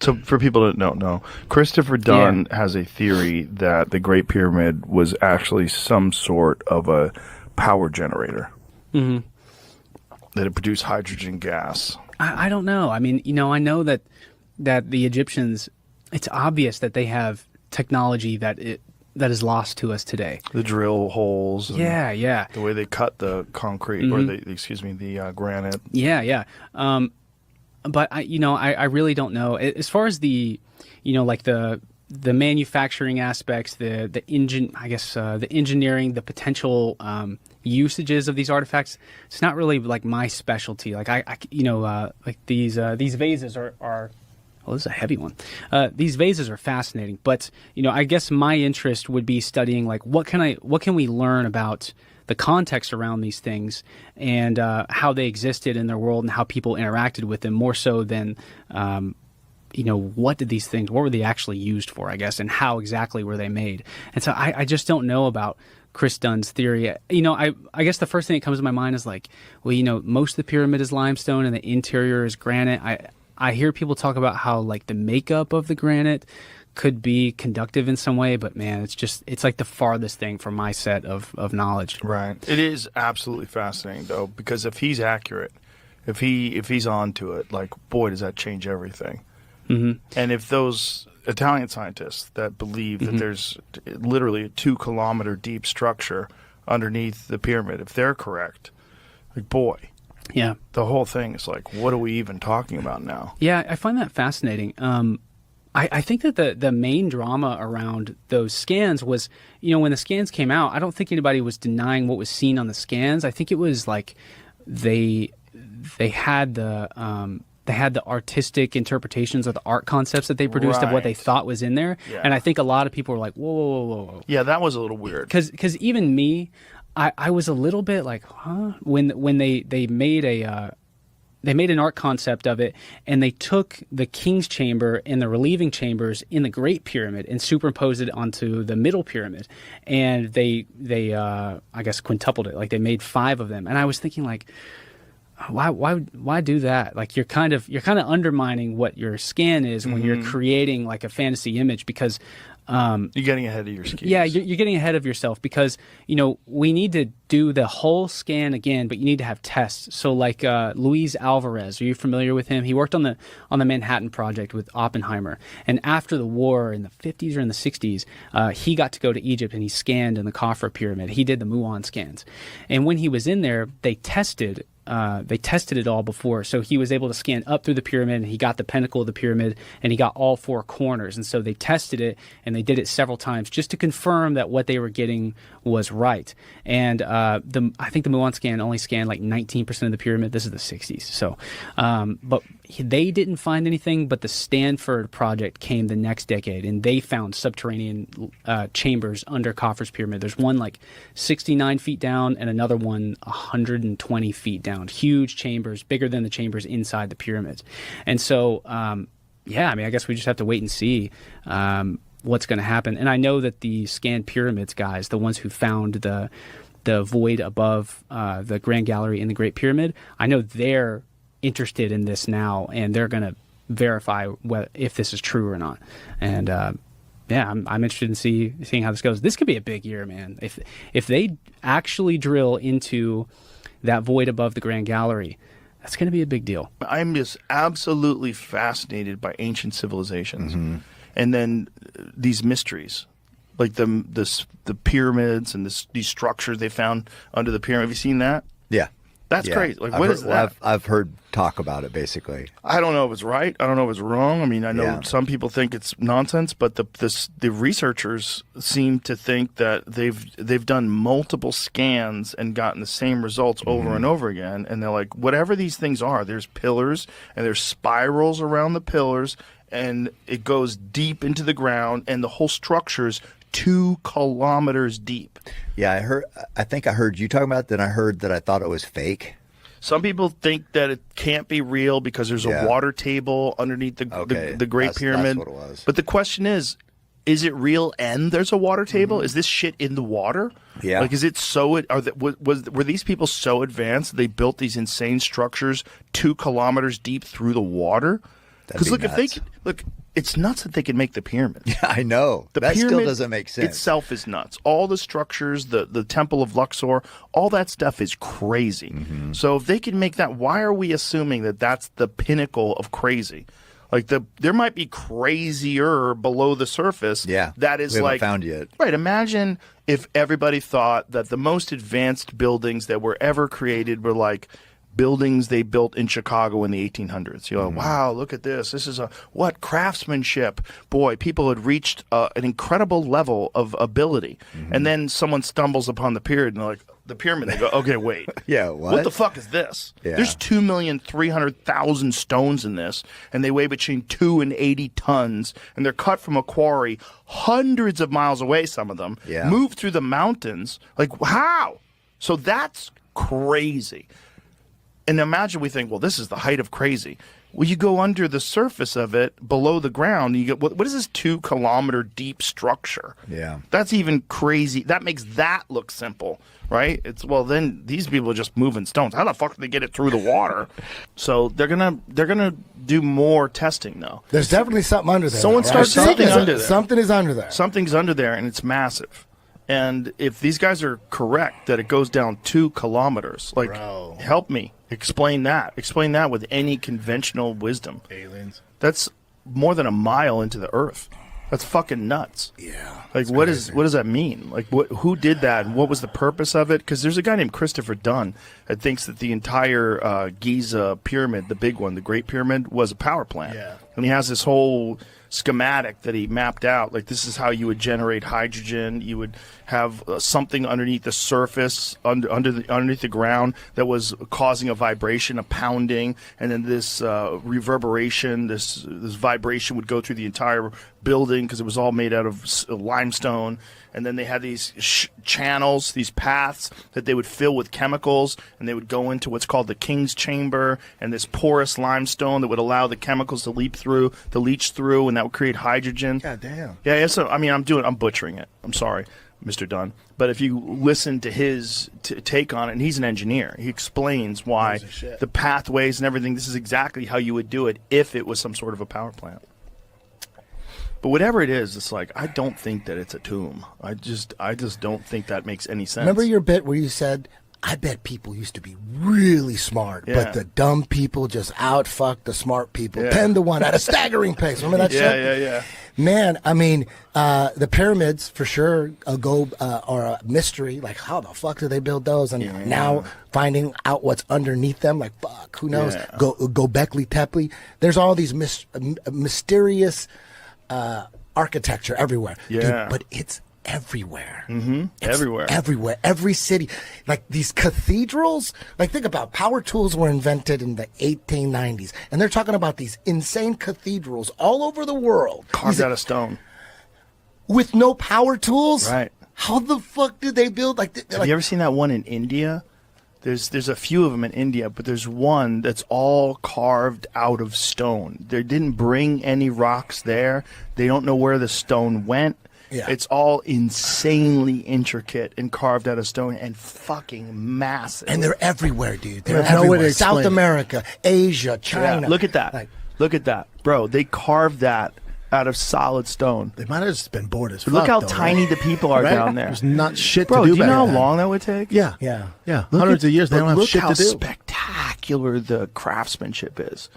So for people that don't know, Christopher Dunn has a theory that the Great Pyramid was actually some sort of a power generator. Mm-hmm. That it produced hydrogen gas. I don't know. I mean, I know that the Egyptians, it's obvious that they have technology that is lost to us today. The drill holes. And yeah. The way they cut the concrete, or the granite. Yeah. But I really don't know. As far as the, like the manufacturing aspects, the engineering, the potential usages of these artifacts, it's not really like my specialty. Like like these vases are. Well, this is a heavy one. These vases are fascinating, but I guess my interest would be studying like what can we learn about the context around these things and how they existed in their world and how people interacted with them, more so than what were they actually used for, I guess, and how exactly were they made. And so I just don't know about Chris Dunn's theory. I guess the first thing that comes to my mind is like, well, most of the pyramid is limestone and the interior is granite. I hear people talk about how like the makeup of the granite could be conductive in some way, but man, it's like the farthest thing from my set of knowledge. Right. It is absolutely fascinating though, because if he's accurate, if he's onto it, like, boy, does that change everything. Mm-hmm. And if those Italian scientists that believe that there's literally a 2-kilometer deep structure underneath the pyramid, if they're correct, like, boy, yeah, the whole thing is like, what are we even talking about now? Yeah, I find that fascinating. I think that the main drama around those scans was, when the scans came out, I don't think anybody was denying what was seen on the scans. I think it was like they had the artistic interpretations of the art concepts that they produced of what they thought was in there. Yeah. And I think a lot of people were like, whoa. Yeah, that was a little weird. Because even me, I was a little bit like, huh? When they made an art concept of it, and they took the King's Chamber and the relieving chambers in the Great Pyramid and superimposed it onto the Middle Pyramid, and they I guess quintupled it, like they made 5 of them. And I was thinking like, why do that? Like you're kind of undermining what your scan is when you're creating like a fantasy image, because you're getting ahead of your skis. Yeah, you're getting ahead of yourself, because we need to do the whole scan again, but you need to have tests. So like Luis Alvarez, are you familiar with him? He worked on the Manhattan Project with Oppenheimer, and after the war in the 50s or in the 60s, he got to go to Egypt and he scanned in the Khafra pyramid. He did the muon scans, and when he was in there, they tested it all before. So he was able to scan up through the pyramid, and he got the pinnacle of the pyramid, and he got all 4 corners. And so they tested it, and they did it several times just to confirm that what they were getting was right. And I think the muon scan only scanned like 19% of the pyramid. This is the 60s. So, but they didn't find anything, but the Stanford project came the next decade, and they found subterranean chambers under Khafra's pyramid. There's one like 69 feet down and another one 120 feet down. Huge chambers, bigger than the chambers inside the pyramids. And so, I guess we just have to wait and see what's going to happen. And I know that the scanned pyramids guys, the ones who found the void above the Grand Gallery in the Great Pyramid, I know they're interested in this now, and they're going to verify if this is true or not. And I'm interested in seeing how this goes. This could be a big year, man. If they actually drill into that void above the Grand Gallery, that's going to be a big deal. I'm just absolutely fascinated by ancient civilizations, and then these mysteries, like the pyramids and these structures they found under the pyramid. Have you seen that? Yeah. That's crazy. Like, what is that? I've heard talk about it, basically. I don't know if it's right. I don't know if it's wrong. I mean, I know some people think it's nonsense, but the researchers seem to think that they've done multiple scans and gotten the same results over and over again. And they're like, whatever these things are, there's pillars and there's spirals around the pillars, and it goes deep into the ground, and the whole structure's 2 kilometers deep. Yeah, I think I heard you talking about it, then I heard that I thought it was fake. Some people think that it can't be real because there's a water table underneath the Great Pyramid. That's what it was. But the question is it real and there's a water table? Is this shit in the water? Yeah. Like, is it so? Were these people so advanced that they built these insane structures 2 kilometers deep through the water? Because look, if they could, look, it's nuts that they can make the pyramid. Yeah, I know. That still doesn't make sense. Itself is nuts. All the structures, the Temple of Luxor, all that stuff is crazy. So if they can make that, why are we assuming that that's the pinnacle of crazy? Like there might be crazier below the surface. Yeah, that is we haven't like found yet. Right. Imagine if everybody thought that the most advanced buildings that were ever created were like buildings they built in Chicago in the 1800s. You're like, wow, look at this. This is what craftsmanship. Boy, people had reached an incredible level of ability. And then someone stumbles upon the pyramid and they're like, the pyramid. They go, okay, wait. Yeah, what the fuck is this? Yeah. There's 2,300,000 stones in this, and they weigh between 2 and 80 tons, and they're cut from a quarry hundreds of miles away, some of them, moved through the mountains. Like, how? So that's crazy. And imagine we think, well, this is the height of crazy. Well, you go under the surface of it, below the ground, you get, what is this 2-kilometer deep structure? Yeah. That's even crazy. That makes that look simple, right? It's, well, then these people are just moving stones. How the fuck do they get it through the water? So they're gonna do more testing, though. There's definitely something under there. Someone starts something under there. Something is under there. Something's under there, and it's massive. And if these guys are correct that it goes down 2 kilometers, like, help me explain that. Explain that with any conventional wisdom. Aliens. That's more than a mile into the earth. That's fucking nuts. Yeah. Like, what does that mean? Like, who did that, and what was the purpose of it? Because there's a guy named Christopher Dunn that thinks that the entire Giza pyramid, the big one, the Great Pyramid, was a power plant. Yeah. And he has this whole schematic that he mapped out. Like, this is how you would generate hydrogen. You would have something underneath the surface, underneath the ground, that was causing a vibration, a pounding, and then this reverberation, this vibration would go through the entire building because it was all made out of limestone. And then they had these channels, these paths that they would fill with chemicals, and they would go into what's called the King's Chamber, and this porous limestone that would allow the chemicals to leach through, and that would create hydrogen. God damn. Yeah. So I mean, I'm butchering it. I'm sorry, Mr. Dunn. But if you listen to his take on it, and he's an engineer, he explains why the pathways and everything. This is exactly how you would do it if it was some sort of a power plant. But whatever it is, it's like, I don't think that it's a tomb. I just don't think that makes any sense. Remember your bit where you said, I bet people used to be really smart, but the dumb people just outfuck the smart people 10-1 at a staggering pace. Remember that shit? Yeah. Man, I mean, the pyramids for sure are a mystery. Like, how the fuck did they build those? And now finding out what's underneath them, like, fuck, who knows? Yeah. Göbekli Tepe. There's all these mysterious architecture everywhere. Yeah. Dude, but it's everywhere. Everywhere. Everywhere. Every city. Like these cathedrals. Like, think about power tools were invented in the 1890s. And they're talking about these insane cathedrals all over the world. Carved out of stone. With no power tools? Right. How the fuck did they build? Have you ever seen that one in India? There's a few of them in India, but there's one that's all carved out of stone. They didn't bring any rocks there. They don't know where the stone went. Yeah. It's all insanely intricate and carved out of stone and fucking massive. And they're everywhere, dude. They're There's no way everywhere. to South explain it. America, Asia, China. Yeah, look at that. Look at that. Bro, they carved that out of solid stone. They might have just been bored as fuck. Look how though, tiny the people are right? down there. There's not shit Bro, to do do you know how back then. long that would take? Yeah. Hundreds of years, they don't have shit to do. Look how spectacular the craftsmanship is.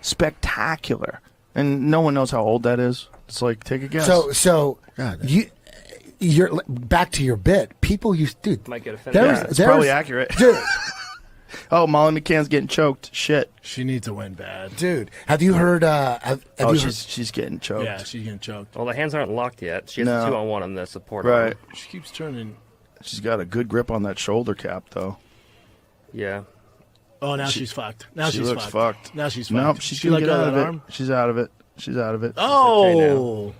Spectacular. And no one knows how old that is. It's like, take a guess. So God, you're back to your bit. People used, dude. Might get offended. Yeah, it's probably accurate. Dude. Oh, Molly McCann's getting choked. Shit. she needs to win bad. Dude, have you heard? Have you heard? She's getting choked. Yeah, she's getting choked. Well, the hands aren't locked yet. She has No. a 2-on-1 on the support. Right. arm. She keeps turning. She's got a good grip on that shoulder cap, though. Yeah. Oh, now she's fucked. Now She she's looks fucked. fucked. Now she's fucked. Nope, she's she gonna let get go out of of that it. arm. She's out of it. She's out of it. Oh.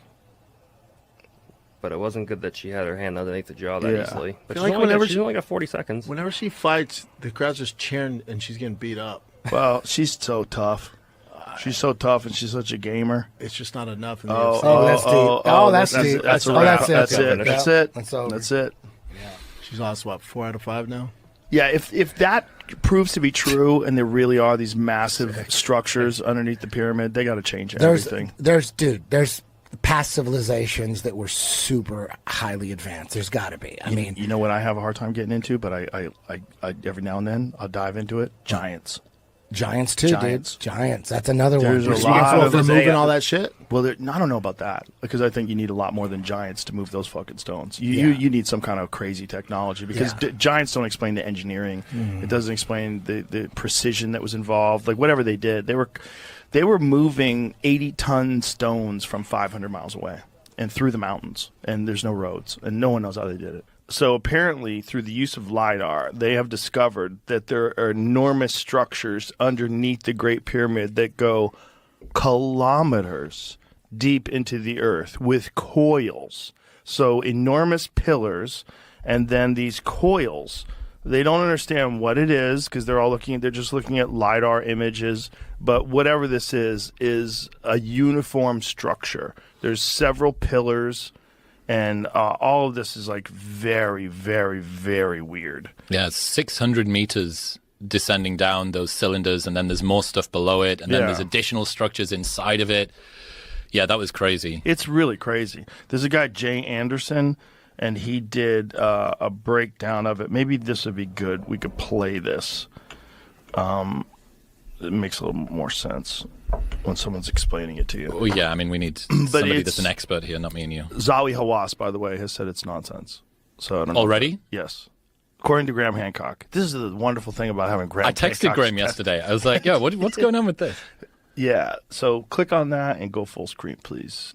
But it wasn't good that she had her hand underneath the jaw that Yeah. easily. But feel she's, like only whenever got, she's only got 40 seconds. Whenever she fights, the crowd's just cheering and she's getting beat up. Well, she's so tough. She's so tough, and she's such a gamer. It's just not enough in the Oh, UFC. Oh, that's deep. Oh, that's deep. That's a Oh, wrap. that's it. That's it. Yeah. That's it. That's over. That's it. She's lost, what, 4 out of 5 now? Yeah, if that proves to be true, and there really are these massive structures underneath the pyramid, they got to change everything. There's past civilizations that were super highly advanced. There's got to be. I mean, you know what I have a hard time getting into, but I every now and then I'll dive into it. Giants. Giants too, Giants. dude. Giants. That's another There's one. a lot of for this moving AI all that shit. Well, I don't know about that because I think you need a lot more than giants to move those fucking stones. You need some kind of crazy technology because giants don't explain the engineering. It doesn't explain the precision that was involved. Like whatever they did, they were moving 80-ton stones from 500 miles away and through the mountains, and there's no roads, and no one knows how they did it. So apparently, through the use of LiDAR, they have discovered that there are enormous structures underneath the Great Pyramid that go kilometers deep into the earth with coils. So enormous pillars, and then these coils. They don't understand what it is because they're just looking at LiDAR images. But whatever this is a uniform structure. There's several pillars. And all of this is like very, very, very weird. Yeah, it's 600 meters descending down those cylinders, and then there's more stuff below it, and then there's additional structures inside of it. Yeah, that was crazy. It's really crazy. There's a guy, Jay Anderson, and he did a breakdown of it. Maybe this would be good. We could play this. It makes a little more sense when someone's explaining it to you. Oh, yeah, I mean, we need somebody that's an expert here, not me and you. Zawi Hawass, by the way, has said it's nonsense. So I don't know. Already? Yes. According to Graham Hancock. This is the wonderful thing about having Graham Hancock. I texted Graham yesterday. I was like, yeah, what's going on with this? Yeah, so click on that and go full screen, please.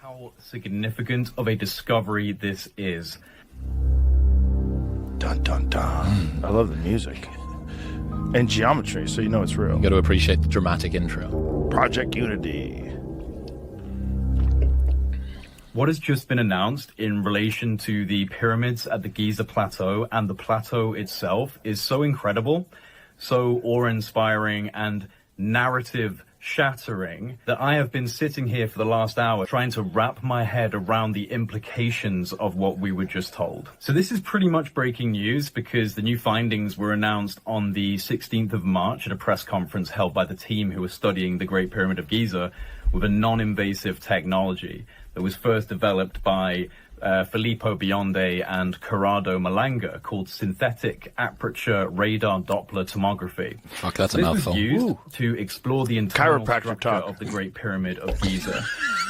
How significant of a discovery this is. Dun, dun, dun. I love the music. And geometry, so you know it's real. You got to appreciate the dramatic intro. Project Unity. What has just been announced in relation to the pyramids at the Giza Plateau and the plateau itself is so incredible, so awe-inspiring and narrative-shattering that I have been sitting here for the last hour trying to wrap my head around the implications of what we were just told. So this is pretty much breaking news because the new findings were announced on the 16th of March at a press conference held by the team who were studying the Great Pyramid of Giza with a non-invasive technology that was first developed by Filippo Bionde and Corrado Malanga called synthetic aperture radar Doppler tomography. Fuck, that's a this mouthful. was used to explore the internal Chiropractor structure talk. of the Great Pyramid of Giza.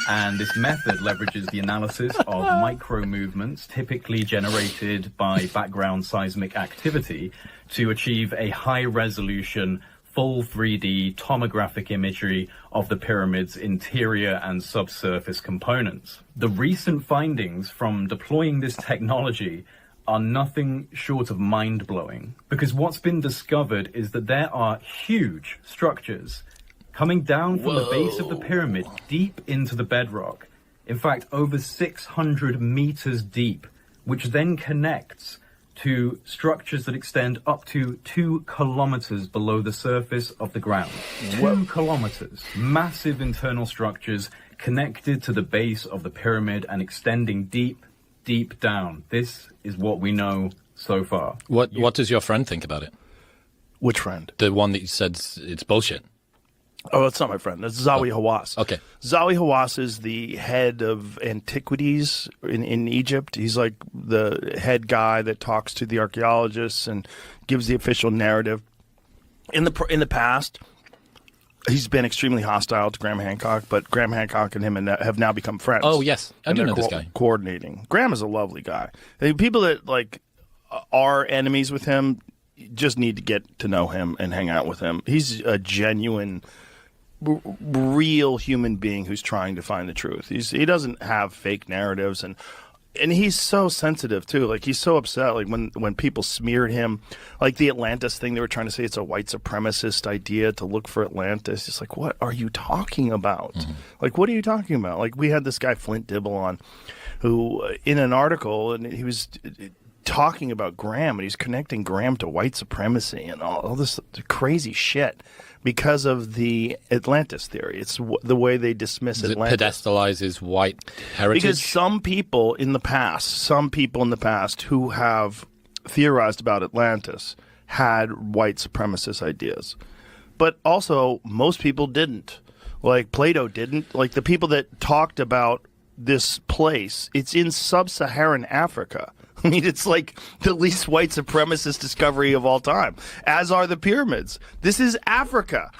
And this method leverages the analysis of micro movements typically generated by background seismic activity to achieve a high resolution full 3D tomographic imagery of the pyramid's interior and subsurface components. The recent findings from deploying this technology are nothing short of mind-blowing, because what's been discovered is that there are huge structures coming down from the base of the pyramid deep into the bedrock, in fact over 600 meters deep, which then connects to structures that extend up to 2 kilometers below the surface of the ground. 2 kilometers. Massive internal structures connected to the base of the pyramid and extending deep, deep down. This is what we know so far. What does your friend think about it? Which friend? The one that you said it's bullshit. Oh, that's not my friend. That's Zawi Hawass. Okay. Zawi Hawass is the head of antiquities in Egypt. He's like the head guy that talks to the archaeologists and gives the official narrative. In the past, he's been extremely hostile to Graham Hancock, but Graham Hancock and him have now become friends. Oh, yes. I do know this guy. Coordinating. Graham is a lovely guy. People that like are enemies with him just need to get to know him and hang out with him. He's a genuine, real human being who's trying to find the truth. He doesn't have fake narratives, and he's so sensitive too. Like, he's so upset. Like when people smeared him, like the Atlantis thing, they were trying to say it's a white supremacist idea to look for Atlantis. It's like, what are you talking about? Mm-hmm. Like, what are you talking about? Like, we had this guy Flint Dibble on, who in an article, and he was talking about Graham, and he's connecting Graham to white supremacy and all this crazy shit because of the Atlantis theory. It's the way they dismiss Atlantis. It pedestalizes white heritage? Because some people in the past who have theorized about Atlantis had white supremacist ideas. But also, most people didn't. Like, Plato didn't. Like, the people that talked about this place, it's in sub-Saharan Africa. I mean, it's like the least white supremacist discovery of all time, as are the pyramids. This is Africa.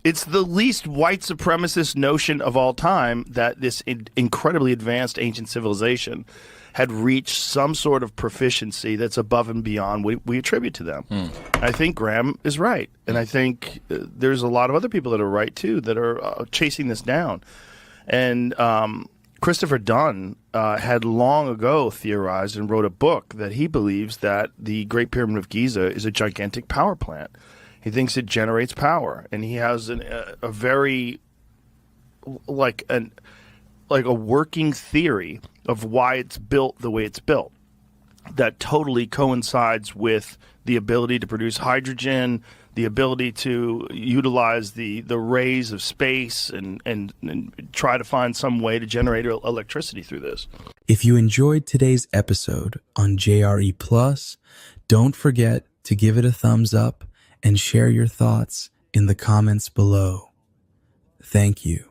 It's the least white supremacist notion of all time that this incredibly advanced ancient civilization had reached some sort of proficiency that's above and beyond what we attribute to them. I think Graham is right. And I think there's a lot of other people that are right, too, that are chasing this down. And Christopher Dunn had long ago theorized and wrote a book that he believes that the Great Pyramid of Giza is a gigantic power plant. He thinks it generates power, and he has a very like a working theory of why it's built the way it's built that totally coincides with the ability to produce hydrogen, the ability to utilize the rays of space and try to find some way to generate electricity through this. If you enjoyed today's episode on JRE Plus, don't forget to give it a thumbs up and share your thoughts in the comments below. Thank you.